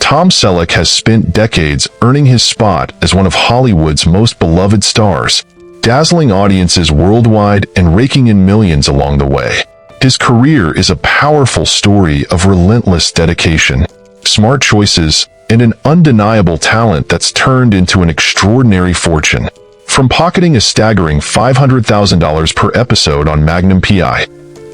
Tom Selleck has spent decades earning his spot as one of Hollywood's most beloved stars, dazzling audiences worldwide and raking in millions along the way. His career is a powerful story of relentless dedication, smart choices, and an undeniable talent that's turned into an extraordinary fortune. From pocketing a staggering $500,000 per episode on Magnum P.I,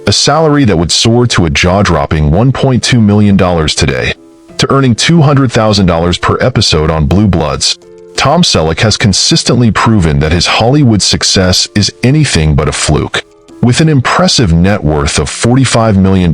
a salary that would soar to a jaw-dropping $1.2 million today, to earning $200,000 per episode on Blue Bloods, Tom Selleck has consistently proven that his Hollywood success is anything but a fluke. With an impressive net worth of $45 million,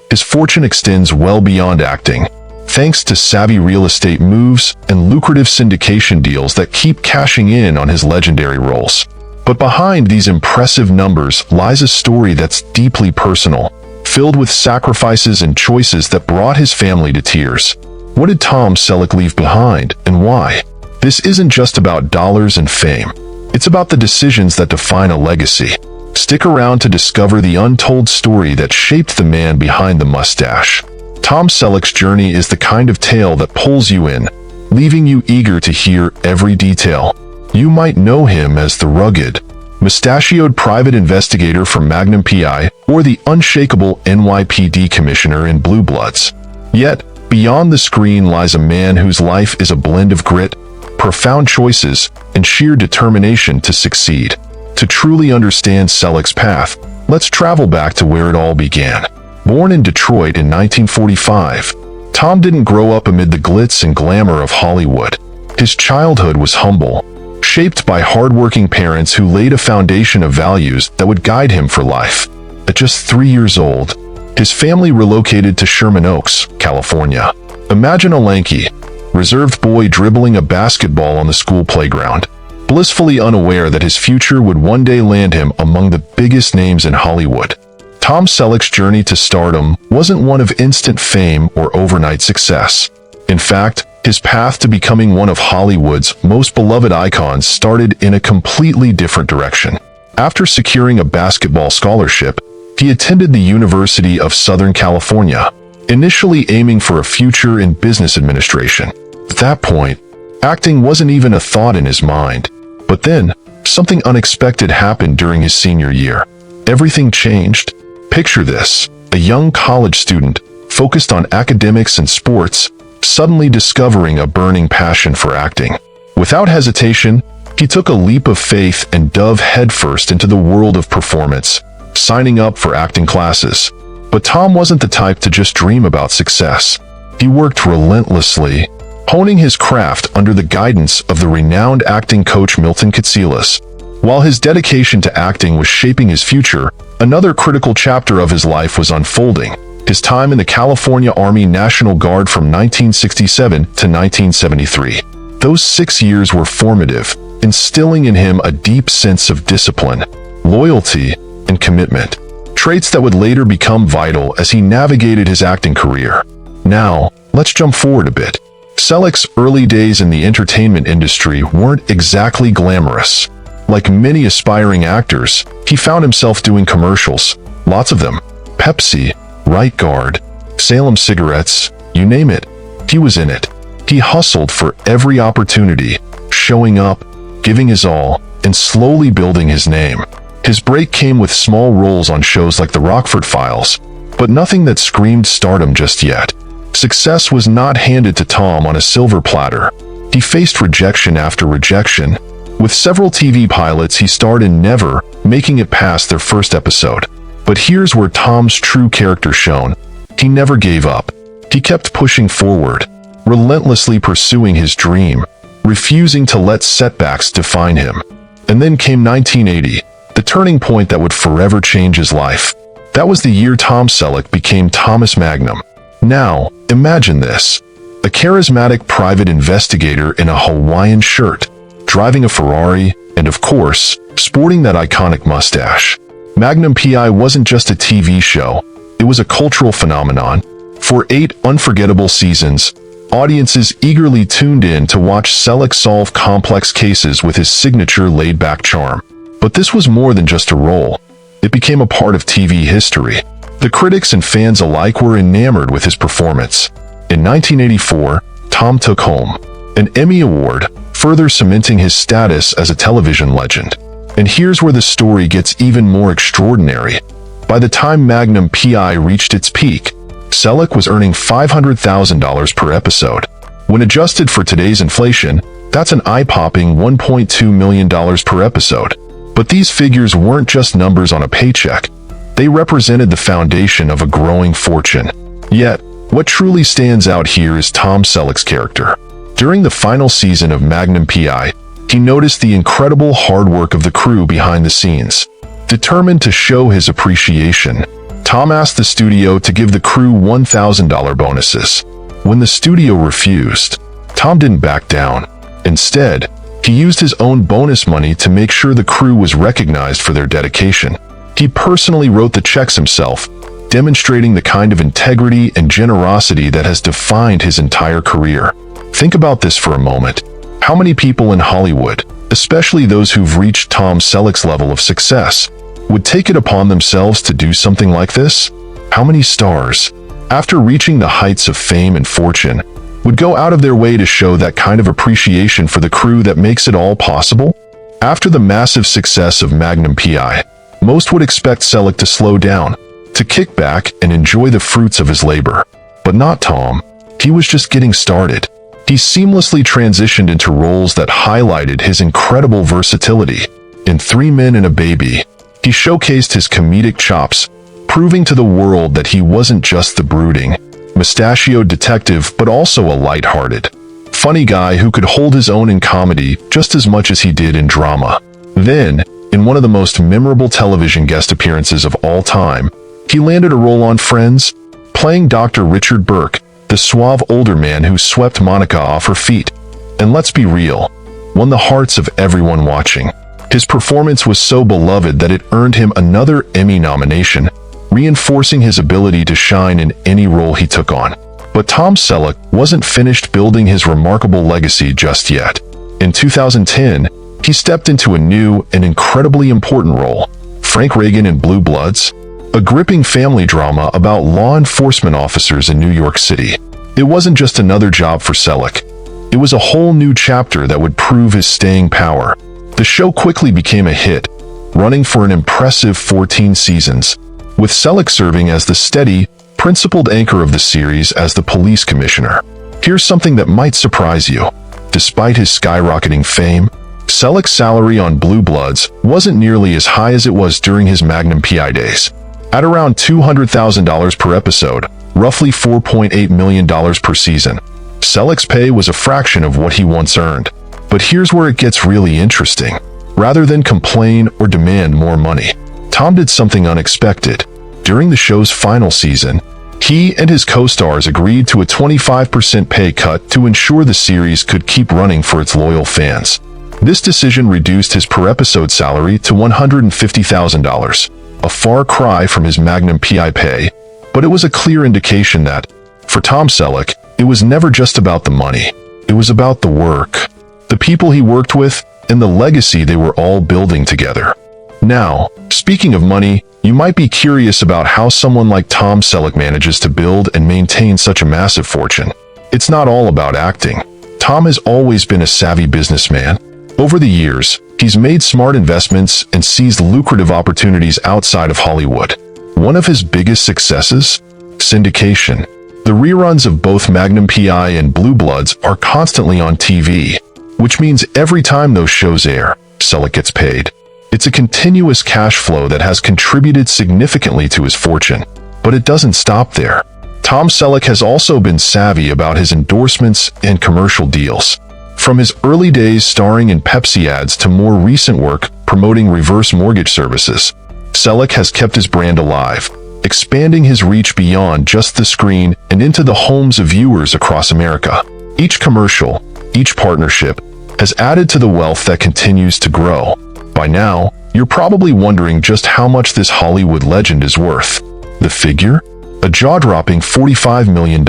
his fortune extends well beyond acting, thanks to savvy real estate moves and lucrative syndication deals that keep cashing in on his legendary roles. But behind these impressive numbers lies a story that's deeply personal, filled with sacrifices and choices that brought his family to tears. What did Tom Selleck leave behind, and why? This isn't just about dollars and fame. It's about the decisions that define a legacy. Stick around to discover the untold story that shaped the man behind the mustache. Tom Selleck's journey is the kind of tale that pulls you in, leaving you eager to hear every detail. You might know him as the rugged, mustachioed private investigator from Magnum P.I. or the unshakable NYPD commissioner in Blue Bloods. Yet, beyond the screen lies a man whose life is a blend of grit, profound choices, and sheer determination to succeed. To truly understand Selleck's path, let's travel back to where it all began. Born in Detroit in 1945, Tom didn't grow up amid the glitz and glamour of Hollywood. His childhood was humble, shaped by hardworking parents who laid a foundation of values that would guide him for life. At just 3 years old, his family relocated to Sherman Oaks, California. Imagine a lanky, reserved boy dribbling a basketball on the school playground, blissfully unaware that his future would one day land him among the biggest names in Hollywood. Tom Selleck's journey to stardom wasn't one of instant fame or overnight success. In fact, his path to becoming one of Hollywood's most beloved icons started in a completely different direction. After securing a basketball scholarship, he attended the University of Southern California, initially aiming for a future in business administration. At that point, acting wasn't even a thought in his mind. But then, something unexpected happened during his senior year. Everything changed. Picture this: a young college student, focused on academics and sports, suddenly discovering a burning passion for acting. Without hesitation, he took a leap of faith and dove headfirst into the world of performance, signing up for acting classes. But Tom wasn't the type to just dream about success. He worked relentlessly, honing his craft under the guidance of the renowned acting coach Milton Katsilas. While his dedication to acting was shaping his future, another critical chapter of his life was unfolding: his time in the California Army National Guard from 1967 to 1973. Those 6 years were formative, instilling in him a deep sense of discipline, loyalty, and commitment, traits that would later become vital as he navigated his acting career. Now, let's jump forward a bit. Selleck's early days in the entertainment industry weren't exactly glamorous. Like many aspiring actors, he found himself doing commercials, lots of them. Pepsi, Right Guard, Salem Cigarettes, you name it, he was in it. He hustled for every opportunity, showing up, giving his all, and slowly building his name. His break came with small roles on shows like The Rockford Files, but nothing that screamed stardom just yet. Success was not handed to Tom on a silver platter. He faced rejection after rejection. With several TV pilots he starred in, never making it past their first episode. But here's where Tom's true character shone. He never gave up. He kept pushing forward, relentlessly pursuing his dream, refusing to let setbacks define him. And then came 1980, the turning point that would forever change his life. That was the year Tom Selleck became Thomas Magnum. Now, imagine this: a charismatic private investigator in a Hawaiian shirt, driving a Ferrari, and of course, sporting that iconic mustache. Magnum P.I. wasn't just a TV show, it was a cultural phenomenon. For 8 unforgettable seasons, audiences eagerly tuned in to watch Selleck solve complex cases with his signature laid-back charm. But this was more than just a role. It became a part of TV history. The critics and fans alike were enamored with his performance. In 1984, Tom took home an Emmy Award, further cementing his status as a television legend. And here's where the story gets even more extraordinary. By the time Magnum P.I. reached its peak, Selleck was earning $500,000 per episode. When adjusted for today's inflation, that's an eye-popping $1.2 million per episode. But these figures weren't just numbers on a paycheck. They represented the foundation of a growing fortune. Yet, what truly stands out here is Tom Selleck's character. During the final season of Magnum P.I., he noticed the incredible hard work of the crew behind the scenes. Determined to show his appreciation, Tom asked the studio to give the crew $1,000 bonuses. When the studio refused, Tom didn't back down. Instead, he used his own bonus money to make sure the crew was recognized for their dedication. He personally wrote the checks himself, demonstrating the kind of integrity and generosity that has defined his entire career. Think about this for a moment. How many people in Hollywood, especially those who've reached Tom Selleck's level of success, would take it upon themselves to do something like this? How many stars, after reaching the heights of fame and fortune, would go out of their way to show that kind of appreciation for the crew that makes it all possible? After the massive success of Magnum P.I., most would expect Selleck to slow down, to kick back and enjoy the fruits of his labor. But not Tom. He was just getting started. He seamlessly transitioned into roles that highlighted his incredible versatility. In 3 Men and a Baby, he showcased his comedic chops, proving to the world that he wasn't just the brooding, mustachioed detective but also a light-hearted, funny guy who could hold his own in comedy just as much as he did in drama. Then, in one of the most memorable television guest appearances of all time, he landed a role on Friends, playing Dr. Richard Burke, the suave older man who swept Monica off her feet. And let's be real, won the hearts of everyone watching. His performance was so beloved that it earned him another Emmy nomination, reinforcing his ability to shine in any role he took on. But Tom Selleck wasn't finished building his remarkable legacy just yet. In 2010, he stepped into a new and incredibly important role, Frank Reagan in Blue Bloods, a gripping family drama about law enforcement officers in New York City. It wasn't just another job for Selleck. It was a whole new chapter that would prove his staying power. The show quickly became a hit, running for an impressive 14 seasons, with Selleck serving as the steady, principled anchor of the series as the police commissioner. Here's something that might surprise you. Despite his skyrocketing fame, Selleck's salary on Blue Bloods wasn't nearly as high as it was during his Magnum P.I. days. At around $200,000 per episode, roughly $4.8 million per season, Selleck's pay was a fraction of what he once earned. But here's where it gets really interesting. Rather than complain or demand more money, Tom did something unexpected. During the show's final season, he and his co-stars agreed to a 25% pay cut to ensure the series could keep running for its loyal fans. This decision reduced his per-episode salary to $150,000, a far cry from his Magnum P.I. pay, but it was a clear indication that, for Tom Selleck, it was never just about the money. It was about the work, the people he worked with, and the legacy they were all building together. Now, speaking of money, you might be curious about how someone like Tom Selleck manages to build and maintain such a massive fortune. It's not all about acting. Tom has always been a savvy businessman. Over the years, he's made smart investments and seized lucrative opportunities outside of Hollywood. One of his biggest successes? Syndication. The reruns of both Magnum P.I. and Blue Bloods are constantly on TV, which means every time those shows air, Selleck gets paid. It's a continuous cash flow that has contributed significantly to his fortune. But it doesn't stop there. Tom Selleck has also been savvy about his endorsements and commercial deals. From his early days starring in Pepsi ads to more recent work promoting reverse mortgage services, Selleck has kept his brand alive, expanding his reach beyond just the screen and into the homes of viewers across America. Each commercial, each partnership, has added to the wealth that continues to grow. By now, you're probably wondering just how much this Hollywood legend is worth. The figure? A jaw-dropping $45 million.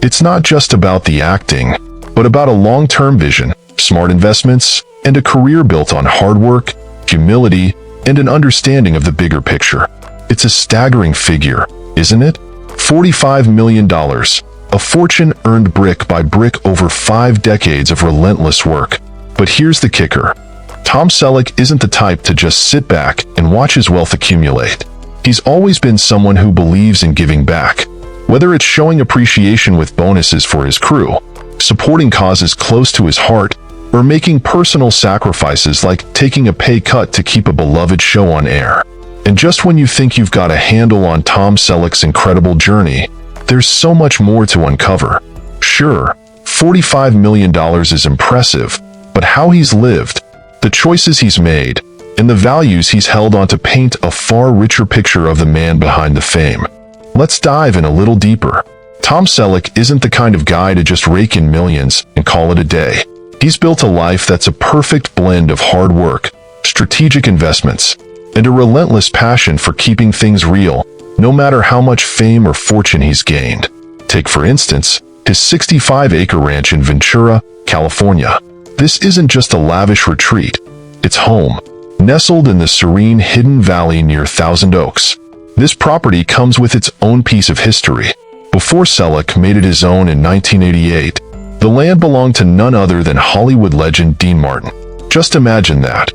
It's not just about the acting, but about a long-term vision, smart investments, and a career built on hard work, humility, and an understanding of the bigger picture. It's a staggering figure, isn't it? $45 million, a fortune earned brick by brick over 5 decades of relentless work. But here's the kicker. Tom Selleck isn't the type to just sit back and watch his wealth accumulate. He's always been someone who believes in giving back. Whether it's showing appreciation with bonuses for his crew, supporting causes close to his heart, or making personal sacrifices like taking a pay cut to keep a beloved show on air. And just when you think you've got a handle on Tom Selleck's incredible journey, there's so much more to uncover. Sure, $45 million is impressive, but how he's lived, the choices he's made, and the values he's held on to paint a far richer picture of the man behind the fame. Let's dive in a little deeper. Tom Selleck isn't the kind of guy to just rake in millions and call it a day. He's built a life that's a perfect blend of hard work, strategic investments, and a relentless passion for keeping things real, no matter how much fame or fortune he's gained. Take, for instance, his 65-acre ranch in Ventura, California. This isn't just a lavish retreat. It's home, nestled in the serene hidden valley near Thousand Oaks. This property comes with its own piece of history. Before Selleck made it his own in 1988, the land belonged to none other than Hollywood legend Dean Martin. Just imagine that.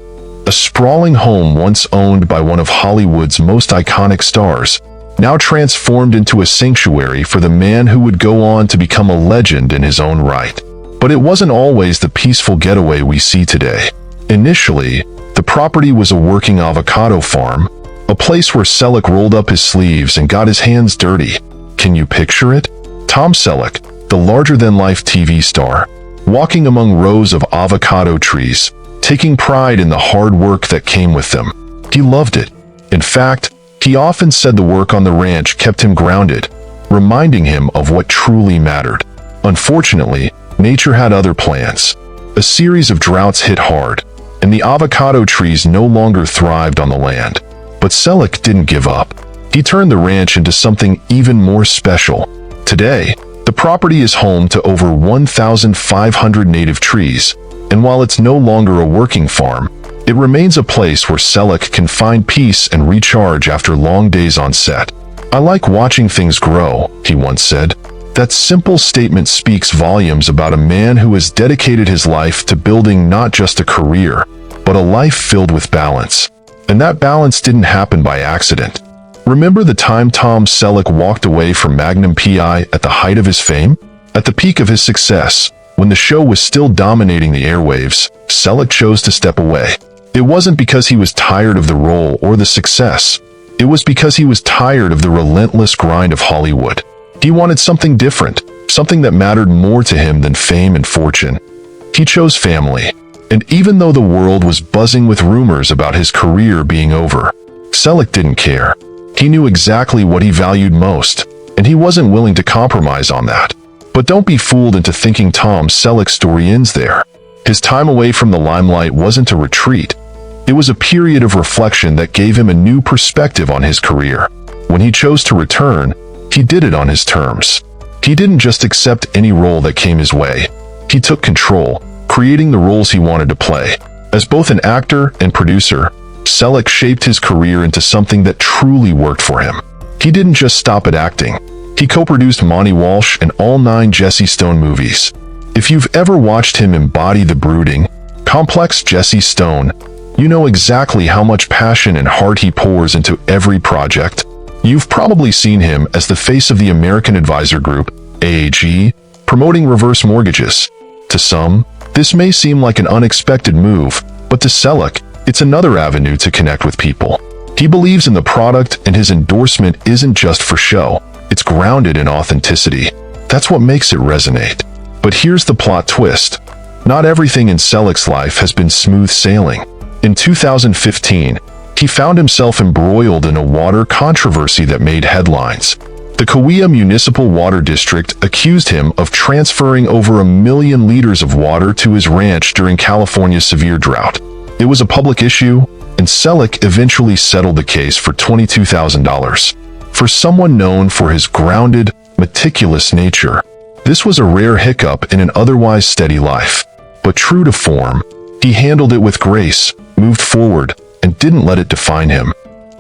A sprawling home once owned by one of Hollywood's most iconic stars, now transformed into a sanctuary for the man who would go on to become a legend in his own right. But it wasn't always the peaceful getaway we see today. Initially, the property was a working avocado farm, a place where Selleck rolled up his sleeves and got his hands dirty. Can you picture it? Tom Selleck, the larger-than-life TV star, walking among rows of avocado trees, taking pride in the hard work that came with them. He loved it. In fact, he often said the work on the ranch kept him grounded, reminding him of what truly mattered. Unfortunately, nature had other plans. A series of droughts hit hard, and the avocado trees no longer thrived on the land. But Selleck didn't give up. He turned the ranch into something even more special. Today, the property is home to over 1,500 native trees, and while it's no longer a working farm, it remains a place where Selleck can find peace and recharge after long days on set. "I like watching things grow," he once said. That simple statement speaks volumes about a man who has dedicated his life to building not just a career, but a life filled with balance. And that balance didn't happen by accident. Remember the time Tom Selleck walked away from Magnum P.I. at the height of his fame? At the peak of his success, when the show was still dominating the airwaves, Selleck chose to step away. It wasn't because he was tired of the role or the success. It was because he was tired of the relentless grind of Hollywood. He wanted something different, something that mattered more to him than fame and fortune. He chose family. And even though the world was buzzing with rumors about his career being over, Selleck didn't care. He knew exactly what he valued most, and he wasn't willing to compromise on that. But don't be fooled into thinking Tom Selleck's story ends there. His time away from the limelight wasn't a retreat. It was a period of reflection that gave him a new perspective on his career. When he chose to return, he did it on his terms. He didn't just accept any role that came his way. He took control, creating the roles he wanted to play. As both an actor and producer, Selleck shaped his career into something that truly worked for him. He didn't just stop at acting. He co-produced Monty Walsh and all 9 Jesse Stone movies. If you've ever watched him embody the brooding, complex Jesse Stone, you know exactly how much passion and heart he pours into every project. You've probably seen him as the face of the American Advisor Group, AAG, promoting reverse mortgages. To some, this may seem like an unexpected move, but to Selleck, it's another avenue to connect with people. He believes in the product, and his endorsement isn't just for show. It's grounded in authenticity. That's what makes it resonate. But here's the plot twist. Not everything in Selleck's life has been smooth sailing. In 2015, he found himself embroiled in a water controversy that made headlines. The Kauai Municipal Water District accused him of transferring over 1 million liters of water to his ranch during California's severe drought. It was a public issue, and Selleck eventually settled the case for $22,000. For someone known for his grounded, meticulous nature, this was a rare hiccup in an otherwise steady life. But true to form, he handled it with grace, moved forward, and didn't let it define him.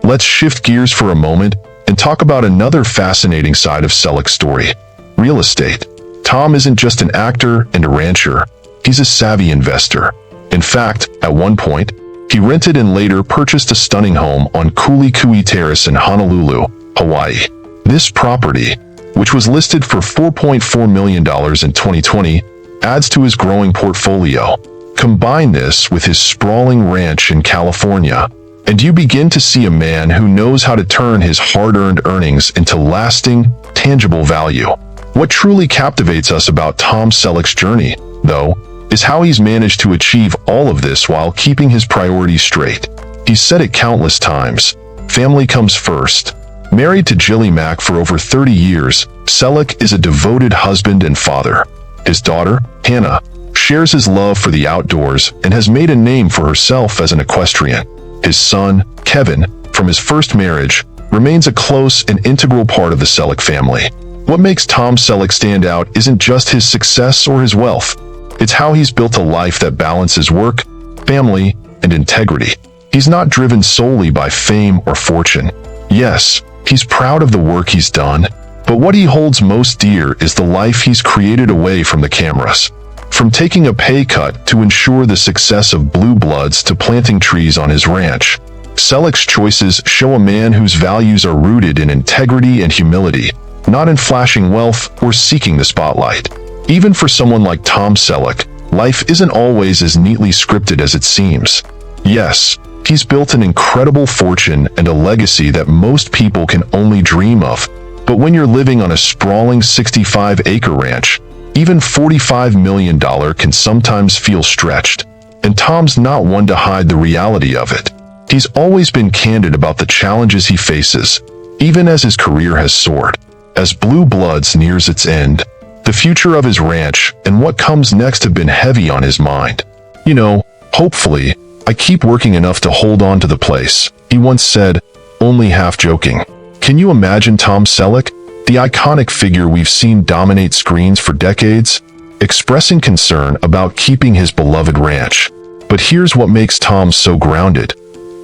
Let's shift gears for a moment and talk about another fascinating side of Selleck's story. real estate. Tom isn't just an actor and a rancher. He's a savvy investor. In fact, at one point, he rented and later purchased a stunning home on Kulikui Terrace in Honolulu, Hawaii. This property, which was listed for $4.4 million in 2020, adds to his growing portfolio. Combine this with his sprawling ranch in California, and you begin to see a man who knows how to turn his hard-earned earnings into lasting, tangible value. What truly captivates us about Tom Selleck's journey, though, is how he's managed to achieve all of this while keeping his priorities straight. He's said it countless times. Family comes first. Married to Jilly Mack for over 30 years, Selleck is a devoted husband and father. His daughter, Hannah, shares his love for the outdoors and has made a name for herself as an equestrian. His son, Kevin, from his first marriage, remains a close and integral part of the Selleck family. What makes Tom Selleck stand out isn't just his success or his wealth. It's how he's built a life that balances work, family, and integrity. He's not driven solely by fame or fortune. Yes, he's proud of the work he's done, but what he holds most dear is the life he's created away from the cameras. From taking a pay cut to ensure the success of Blue Bloods to planting trees on his ranch, Selleck's choices show a man whose values are rooted in integrity and humility, not in flashing wealth or seeking the spotlight. Even for someone like Tom Selleck, life isn't always as neatly scripted as it seems. Yes, he's built an incredible fortune and a legacy that most people can only dream of. But when you're living on a sprawling 65-acre ranch, even $45 million can sometimes feel stretched. And Tom's not one to hide the reality of it. He's always been candid about the challenges he faces, even as his career has soared. As Blue Bloods nears its end, the future of his ranch and what comes next have been heavy on his mind. You know, hopefully, I keep working enough to hold on to the place, he once said, only half joking. Can you imagine Tom Selleck, the iconic figure we've seen dominate screens for decades, expressing concern about keeping his beloved ranch? But here's what makes Tom so grounded.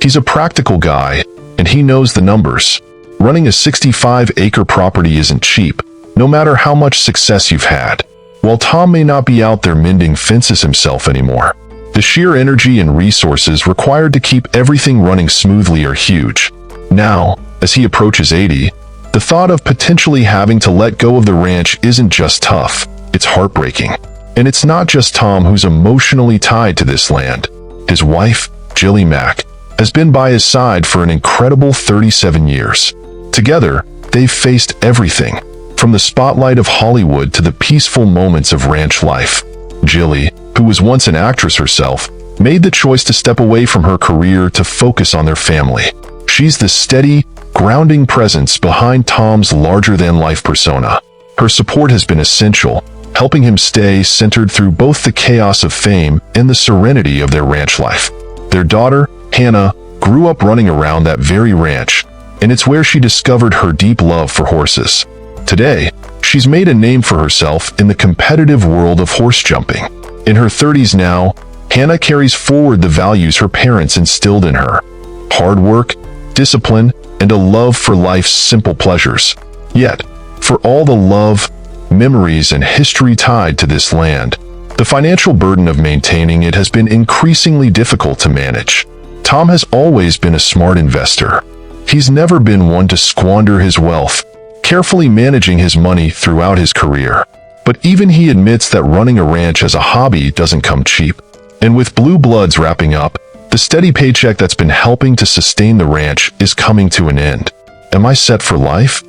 He's a practical guy, and he knows the numbers. Running a 65-acre property isn't cheap, no matter how much success you've had. While Tom may not be out there mending fences himself anymore, the sheer energy and resources required to keep everything running smoothly are huge. Now, as he approaches 80, the thought of potentially having to let go of the ranch isn't just tough, it's heartbreaking. And it's not just Tom who's emotionally tied to this land. His wife, Jilly Mack, has been by his side for an incredible 37 years. Together, they've faced everything, from the spotlight of Hollywood to the peaceful moments of ranch life. Jilly, who was once an actress herself, made the choice to step away from her career to focus on their family. She's the steady, grounding presence behind Tom's larger-than-life persona. Her support has been essential, helping him stay centered through both the chaos of fame and the serenity of their ranch life. Their daughter, Hannah, grew up running around that very ranch, and it's where she discovered her deep love for horses. Today, she's made a name for herself in the competitive world of horse jumping. In her 30s now, Hannah carries forward the values her parents instilled in her: hard work, discipline, and a love for life's simple pleasures. Yet, for all the love, memories, and history tied to this land, the financial burden of maintaining it has been increasingly difficult to manage. Tom has always been a smart investor. He's never been one to squander his wealth, carefully managing his money throughout his career. But even he admits that running a ranch as a hobby doesn't come cheap. And with Blue Bloods wrapping up, the steady paycheck that's been helping to sustain the ranch is coming to an end. Am I set for life?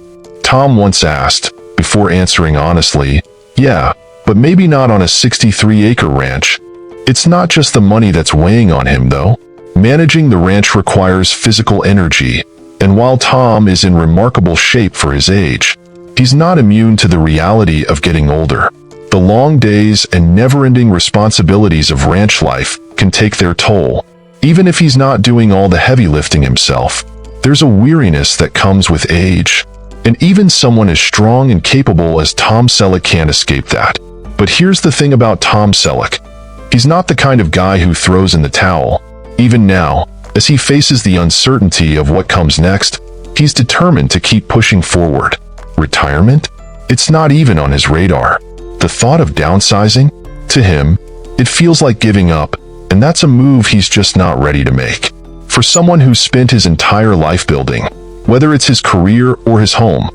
Tom once asked, before answering honestly, yeah, but maybe not on a 63-acre ranch. It's not just the money that's weighing on him, though. Managing the ranch requires physical energy, and while Tom is in remarkable shape for his age, he's not immune to the reality of getting older. The long days and never-ending responsibilities of ranch life can take their toll. Even if he's not doing all the heavy lifting himself, there's a weariness that comes with age. And even someone as strong and capable as Tom Selleck can't escape that. But here's the thing about Tom Selleck. He's not the kind of guy who throws in the towel. Even now, as he faces the uncertainty of what comes next, he's determined to keep pushing forward. Retirement? It's not even on his radar. The thought of downsizing? To him, it feels like giving up, and that's a move he's just not ready to make. For someone who's spent his entire life building, whether it's his career or his home,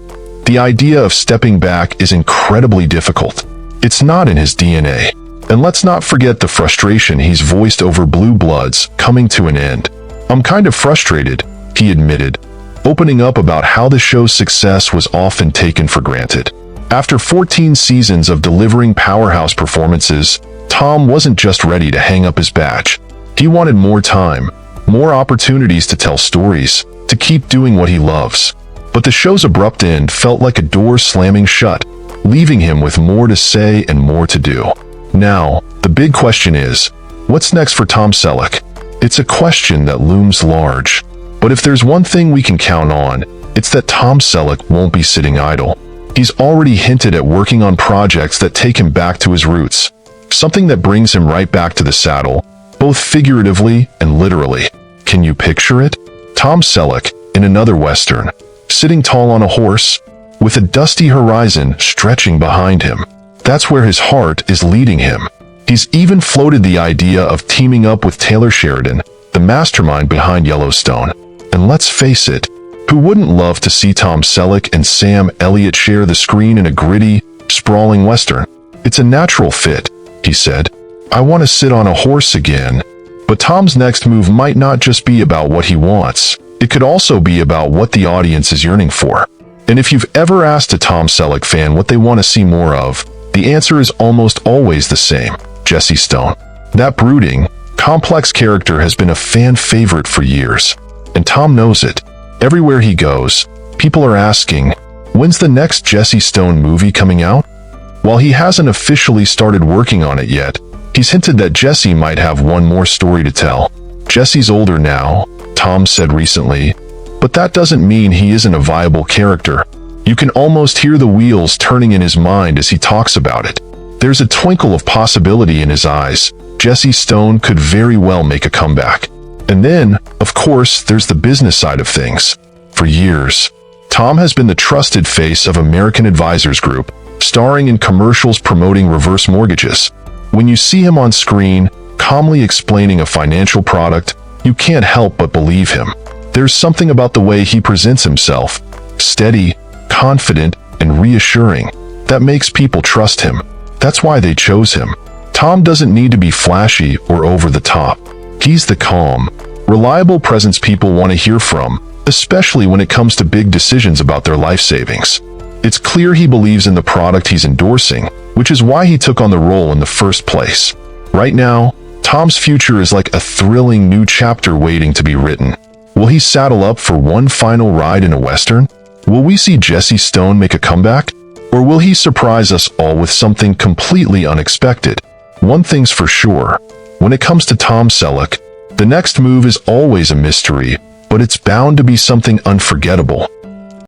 the idea of stepping back is incredibly difficult. It's not in his DNA. And let's not forget the frustration he's voiced over Blue Bloods coming to an end. "I'm kind of frustrated," he admitted, opening up about how the show's success was often taken for granted. After 14 seasons of delivering powerhouse performances, Tom wasn't just ready to hang up his badge. He wanted more time, more opportunities to tell stories, to keep doing what he loves. But the show's abrupt end felt like a door slamming shut, leaving him with more to say and more to do. Now, the big question is, what's next for Tom Selleck? It's a question that looms large. But if there's one thing we can count on, it's that Tom Selleck won't be sitting idle. He's already hinted at working on projects that take him back to his roots, something that brings him right back to the saddle, both figuratively and literally. Can you picture it? Tom Selleck, in another Western, sitting tall on a horse, with a dusty horizon stretching behind him. That's where his heart is leading him. He's even floated the idea of teaming up with Taylor Sheridan, the mastermind behind Yellowstone. And let's face it, who wouldn't love to see Tom Selleck and Sam Elliott share the screen in a gritty, sprawling Western? "It's a natural fit," he said. "I want to sit on a horse again." But Tom's next move might not just be about what he wants. It could also be about what the audience is yearning for. And if you've ever asked a Tom Selleck fan what they want to see more of, the answer is almost always the same: Jesse Stone. That brooding, complex character has been a fan favorite for years. And Tom knows it. Everywhere he goes, people are asking, when's the next Jesse Stone movie coming out? While he hasn't officially started working on it yet, he's hinted that Jesse might have one more story to tell. "Jesse's older now," Tom said recently, but that doesn't mean he isn't a viable character. You can almost hear the wheels turning in his mind as he talks about it. There's a twinkle of possibility in his eyes. Jesse Stone could very well make a comeback. And then, of course, there's the business side of things. For years, Tom has been the trusted face of American Advisors Group, starring in commercials promoting reverse mortgages. When you see him on screen, calmly explaining a financial product, you can't help but believe him. There's something about the way he presents himself, steady, confident, and reassuring, that makes people trust him. That's why they chose him. Tom doesn't need to be flashy or over the top. He's the calm, reliable presence people want to hear from, especially when it comes to big decisions about their life savings. It's clear he believes in the product he's endorsing, which is why he took on the role in the first place. Right now, Tom's future is like a thrilling new chapter waiting to be written. Will he saddle up for one final ride in a Western? Will we see Jesse Stone make a comeback? Or will he surprise us all with something completely unexpected? One thing's for sure. When it comes to Tom Selleck, the next move is always a mystery, but it's bound to be something unforgettable.